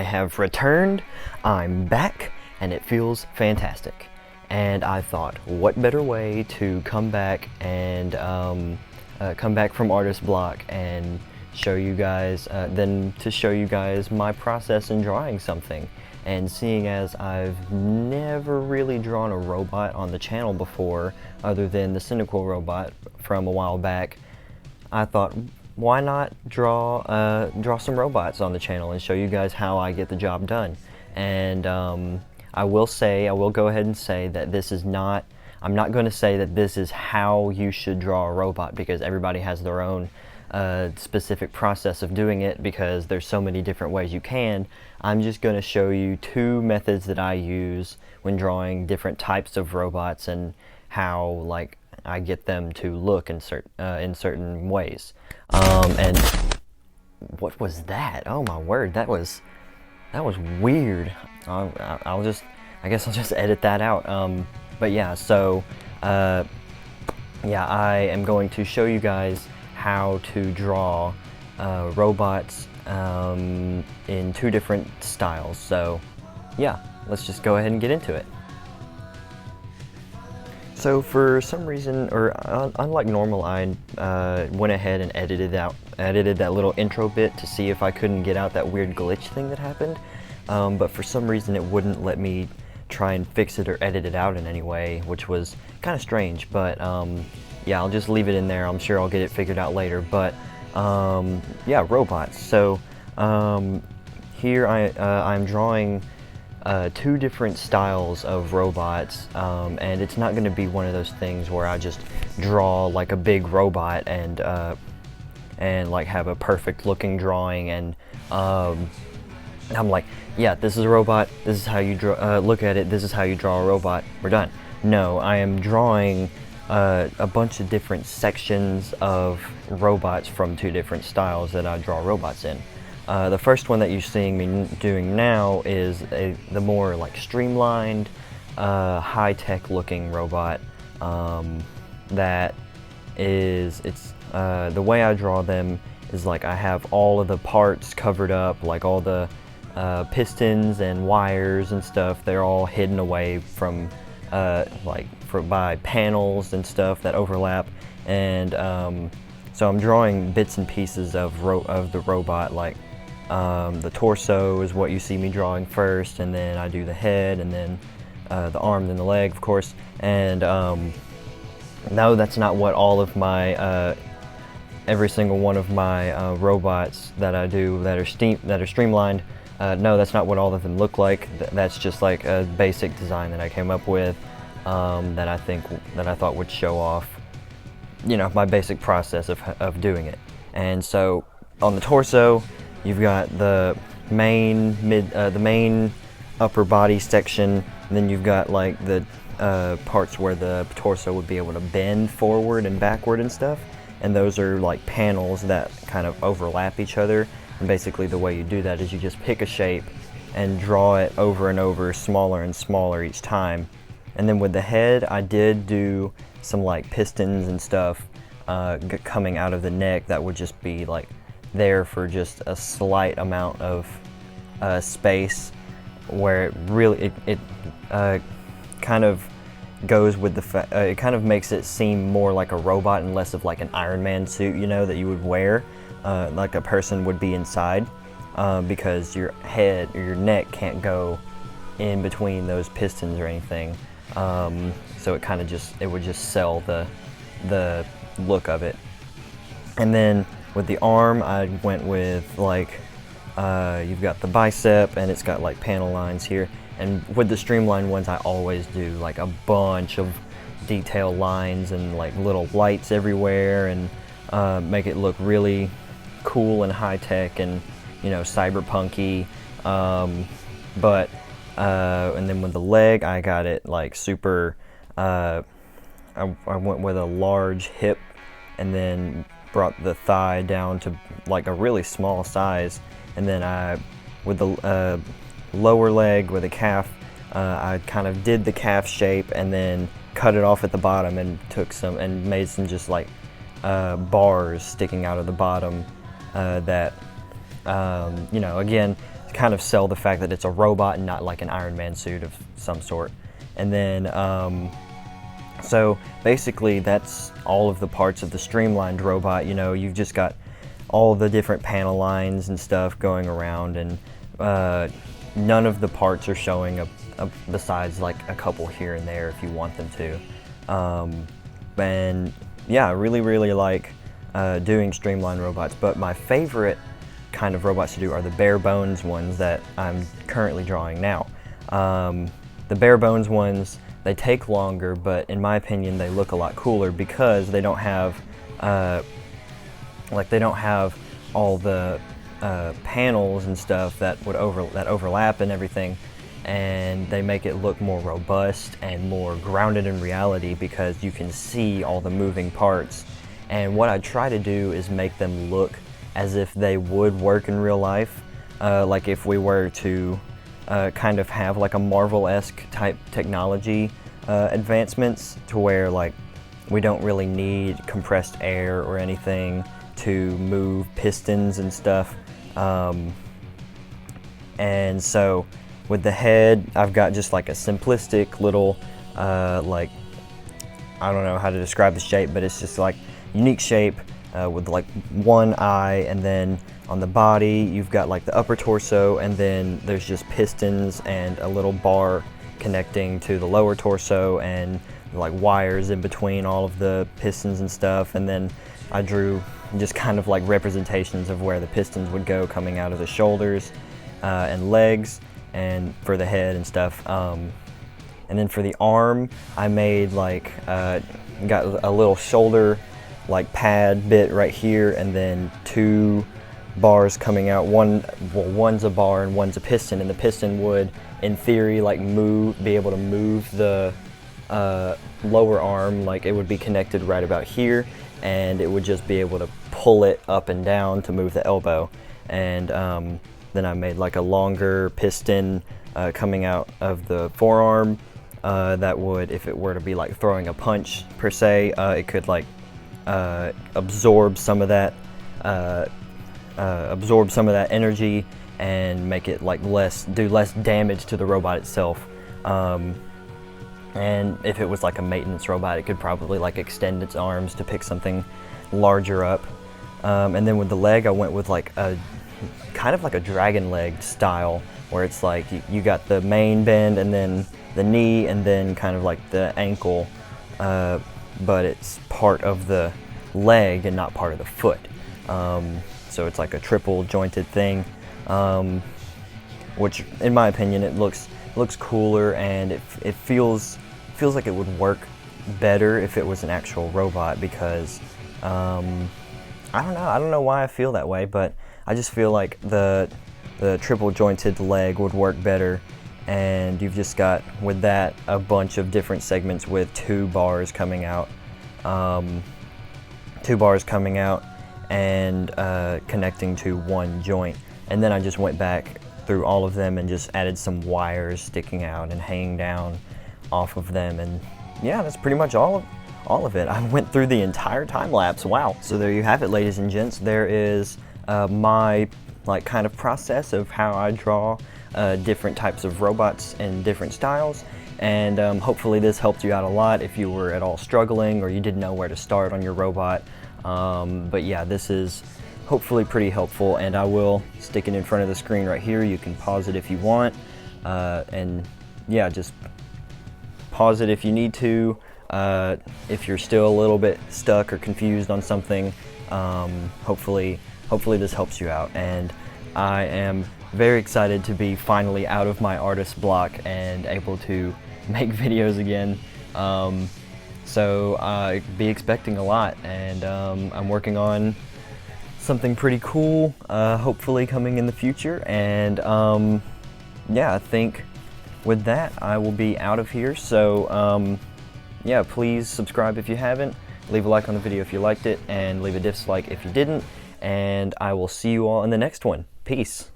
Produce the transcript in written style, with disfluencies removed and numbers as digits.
I have returned, I'm back, and it feels fantastic. And I thought, what better way to come back and come back from Artist Block and show you guys, than to show you guys my process in drawing something. And seeing as I've never really drawn a robot on the channel before, other than the Cyndaquil robot from a while back, I thought, why not draw some robots on the channel and show you guys how I get the job done. And I will go ahead and say that this is not, I'm not going to say that this is how you should draw a robot, because everybody has their own specific process of doing it, because there's so many different ways you can. I'm just going to show you two methods that I use when drawing different types of robots and how I get them to look in certain ways. And what was that? Oh my word, that was weird. I guess I'll just edit that out. But yeah, so yeah, I am going to show you guys how to draw robots in two different styles. So yeah, let's just go ahead and get into it. So for some reason, or unlike normal, I went ahead and edited that little intro bit to see if I couldn't get out that weird glitch thing that happened. But for some reason it wouldn't let me try and fix it or edit it out in any way, which was kind of strange. But yeah, I'll just leave it in there. I'm sure I'll get it figured out later. But yeah, robots. So here I'm drawing two different styles of robots, and it's not going to be one of those things where I just draw like a big robot and like have a perfect looking drawing and I'm like, yeah, this is a robot, this is how you draw, look at it, this is how you draw a robot, we're done. No, I am drawing a bunch of different sections of robots from two different styles that I draw robots in. The first one that you're seeing me doing now is the more like streamlined, high-tech looking robot. That is, the way I draw them is like I have all of the parts covered up, like all the pistons and wires and stuff. They're all hidden away from by panels and stuff that overlap. And so I'm drawing bits and pieces of the robot, like the torso is what you see me drawing first, and then I do the head, and then the arm, then the leg, of course. And no, that's not what all of my every single one of my robots that I do that are streamlined. No, that's not what all of them look like. That's just like a basic design that I came up with, that I thought would show off, you know, my basic process of doing it. And so on the torso, you've got the main upper body section, and then you've got like the parts where the torso would be able to bend forward and backward and stuff. And those are like panels that kind of overlap each other. And basically the way you do that is you just pick a shape and draw it over and over, smaller and smaller each time. And then with the head, I did do some like pistons and stuff coming out of the neck that would just be like there for just a slight amount of space, where it really kind of goes with the it kind of makes it seem more like a robot and less of like an Iron Man suit, you know, that you would wear, like a person would be inside, because your head or your neck can't go in between those pistons or anything. So it kind of would just sell the look of it. And then with the arm, I went with like, you've got the bicep, and it's got like panel lines here. And with the streamlined ones, I always do like a bunch of detail lines and like little lights everywhere, and make it look really cool and high-tech and, you know, cyberpunky. And then with the leg, I got it like super, I went with a large hip, and then brought the thigh down to like a really small size. And then with the lower leg, with the calf, I kind of did the calf shape and then cut it off at the bottom and made some just like bars sticking out of the bottom, that you know, again, kind of sell the fact that it's a robot and not like an Iron Man suit of some sort. And then so basically that's all of the parts of the streamlined robot. You know, you've just got all the different panel lines and stuff going around, and none of the parts are showing besides like a couple here and there if you want them to. And yeah, I really like doing streamlined robots, but my favorite kind of robots to do are the bare bones ones that I'm currently drawing now. The bare bones ones, they take longer, but in my opinion they look a lot cooler because they don't have all the panels and stuff that would overlap and everything, and they make it look more robust and more grounded in reality because you can see all the moving parts. And what I try to do is make them look as if they would work in real life, like if we were to kind of have like a Marvel-esque type technology advancements, to where like we don't really need compressed air or anything to move pistons and stuff. And so with the head, I've got just like a simplistic little like, I don't know how to describe the shape, but it's just like unique shape with like one eye, and then on the body you've got like the upper torso, and then there's just pistons and a little bar connecting to the lower torso, and like wires in between all of the pistons and stuff. And then I drew just kind of like representations of where the pistons would go coming out of the shoulders and legs, and for the head and stuff. And then for the arm, I made like, got a little shoulder like pad bit right here, and then two bars coming out. One's a bar and one's a piston, and the piston would, in theory, like be able to move the lower arm. Like it would be connected right about here, and it would just be able to pull it up and down to move the elbow. And then I made like a longer piston coming out of the forearm that would, if it were to be like throwing a punch per se, it could like absorb some of that energy and make it like do less damage to the robot itself. And if it was like a maintenance robot, it could probably like extend its arms to pick something larger up. And then with the leg, I went with like a kind of like a dragon leg style, where it's like you got the main bend and then the knee and then kind of like the ankle, but it's part of the leg and not part of the foot. So it's like a triple jointed thing, which in my opinion it looks cooler, and it feels like it would work better if it was an actual robot, because I don't know why I feel that way, but I just feel like the triple jointed leg would work better. And you've just got, with that, a bunch of different segments with two bars coming out and connecting to one joint. And then I just went back through all of them and just added some wires sticking out and hanging down off of them. And yeah, that's pretty much all of it. I went through the entire time lapse. Wow. So there you have it, ladies and gents. There is my like kind of process of how I draw different types of robots in different styles. And hopefully this helped you out a lot if you were at all struggling or you didn't know where to start on your robot. But yeah, this is hopefully pretty helpful, and I will stick it in front of the screen right here. You can pause it if you want, and yeah, just pause it if you need to. If you're still a little bit stuck or confused on something, hopefully this helps you out. And I am very excited to be finally out of my artist block and able to make videos again. So be expecting a lot, and I'm working on something pretty cool, hopefully coming in the future. And yeah, I think with that I will be out of here. So yeah, please subscribe if you haven't, leave a like on the video if you liked it, and leave a dislike if you didn't, and I will see you all in the next one. Peace.